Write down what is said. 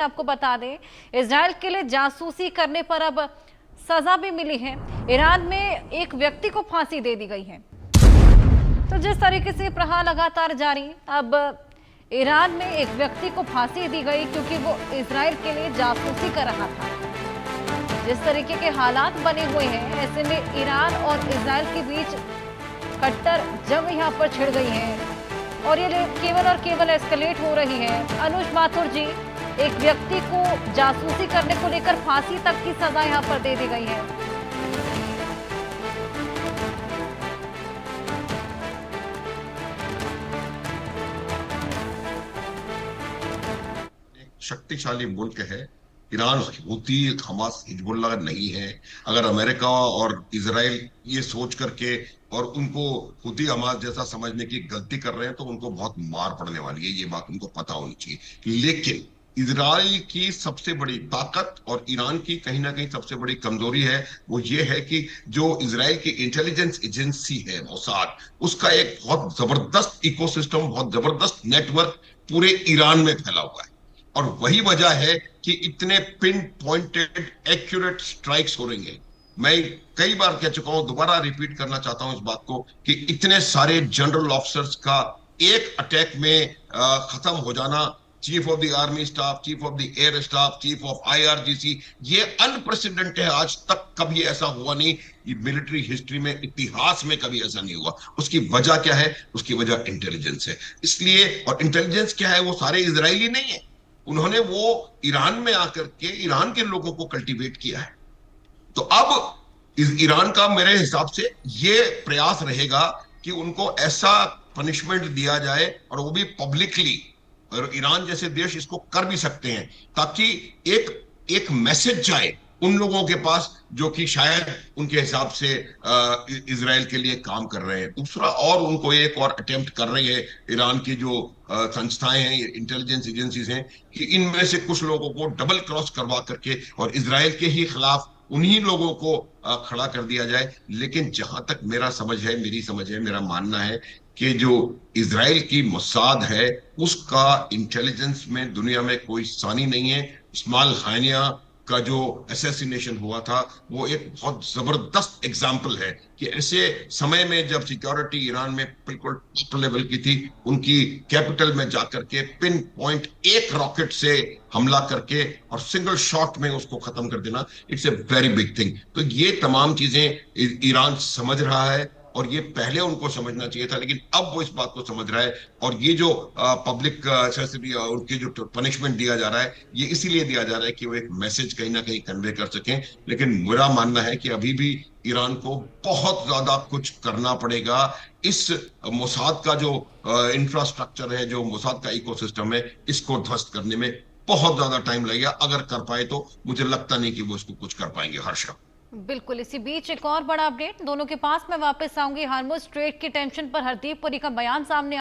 आपको बता दें, इजराइल के लिए जासूसी करने पर अब सजा भी मिली है। ईरान में एक व्यक्ति को फांसी दे दी गई है। तो जिस तरीके से प्रहार लगातार जारी, अब ईरान में एक व्यक्ति को फांसी दी गई क्योंकि वो इजराइल के लिए जासूसी कर रहा था। जिस तरीके के हालात बने हुए हैं, ऐसे में ईरान और इजराइल के बीच कट्टर जंग यहाँ पर छिड़ गई है और ये केवल और केवल एस्केलेट हो रही है। अनुज माथुर जी, एक व्यक्ति को जासूसी करने को लेकर फांसी तक की सजा यहां पर दे दी गई है। एक शक्तिशाली मुल्क है ईरान। हूती, हमास, हिजबुल्लाह नहीं है। अगर अमेरिका और इजराइल ये सोच करके और उनको हूती हमास जैसा समझने की गलती कर रहे हैं तो उनको बहुत मार पड़ने वाली है, ये बात उनको पता होनी चाहिए। लेकिन इजराइल की सबसे बड़ी ताकत और ईरान की कहीं ना कहीं सबसे बड़ी कमजोरी है, वो ये है कि जो इजराइल की इंटेलिजेंस एजेंसी है मोसाद, उसका एक बहुत जबरदस्त इकोसिस्टम, बहुत जबरदस्त नेटवर्क पूरे ईरान में फैला हुआ है। और वही वजह है कि इतने पिन पॉइंटेड एक्यूरेट स्ट्राइक्स हो रही हैं। मैं कई बार कह चुका हूं, दोबारा रिपीट करना चाहता हूं इस बात को कि इतने सारे जनरल ऑफिसर्स का एक अटैक में खत्म हो जाना, chief of the army staff, chief of the air staff, chief of IRGC, ये अनप्रेसिडेंट है। आज तक कभी ऐसा हुआ नहीं, ये मिलिट्री हिस्ट्री में, इतिहास में कभी ऐसा नहीं हुआ। उसकी वजह क्या है? उसकी वजह इंटेलिजेंस है। इसलिए, और इंटेलिजेंस क्या है? वो सारे इजरायली नहीं है, उन्होंने वो ईरान में आकर के ईरान के लोगों को कल्टीवेट किया है। तो अब ईरान का मेरे हिसाब से ये प्रयास रहेगा कि उनको ऐसा पनिशमेंट दिया जाए, और वो भी पब्लिकली। और ईरान जैसे देश इसको कर भी सकते हैं, ताकि एक एक मैसेज जाए उन लोगों के पास जो कि शायद उनके हिसाब से इजराइल के लिए काम कर रहे हैं। दूसरा, और उनको एक और अटेम्प्ट कर रही है ईरान की जो संस्थाएं हैं, इंटेलिजेंस एजेंसीज हैं, कि इनमें से कुछ लोगों को डबल क्रॉस करवा करके और इजराइल के ही खिलाफ उन्हीं लोगों को खड़ा कर दिया जाए। लेकिन जहां तक मेरा समझ है, मेरी समझ है, मेरा मानना है कि जो इजराइल की मोसाद है, उसका इंटेलिजेंस में दुनिया में कोई सानी नहीं है। इस्माइल हानिया का जो असैसिनेशन हुआ था, वो एक बहुत जबरदस्त एग्जाम्पल है कि ऐसे समय में जब सिक्योरिटी ईरान में बिल्कुल टॉप लेवल की थी, उनकी कैपिटल में जाकर के पिन पॉइंट एक रॉकेट से हमला करके और सिंगल शॉट में उसको खत्म कर देना, it's a very big thing. तो ये तमाम चीजें ईरान समझ रहा है, और ये पहले उनको समझना चाहिए था, लेकिन अब वो इस बात को समझ रहा है। और ये जो पब्लिक उनके जो पनिशमेंट दिया जा रहा है, ये इसीलिए दिया जा रहा है कि वो एक मैसेज कहीं ना कहीं कन्वे कर सकें। लेकिन मेरा मानना है कि अभी भी ईरान को बहुत ज्यादा कुछ करना पड़ेगा। इस मोसाद का जो इंफ्रास्ट्रक्चर है, जो मोसाद का इकोसिस्टम है, इसको ध्वस्त करने में बहुत ज्यादा टाइम लगेगा। अगर कर पाए तो मुझे लगता नहीं कि वो इसको कुछ कर पाएंगे। हर्षा, बिल्कुल। इसी बीच एक और बड़ा अपडेट दोनों के पास मैं वापस आऊंगी। हार्मुज स्ट्रेट की टेंशन पर हरदीप पुरी का बयान सामने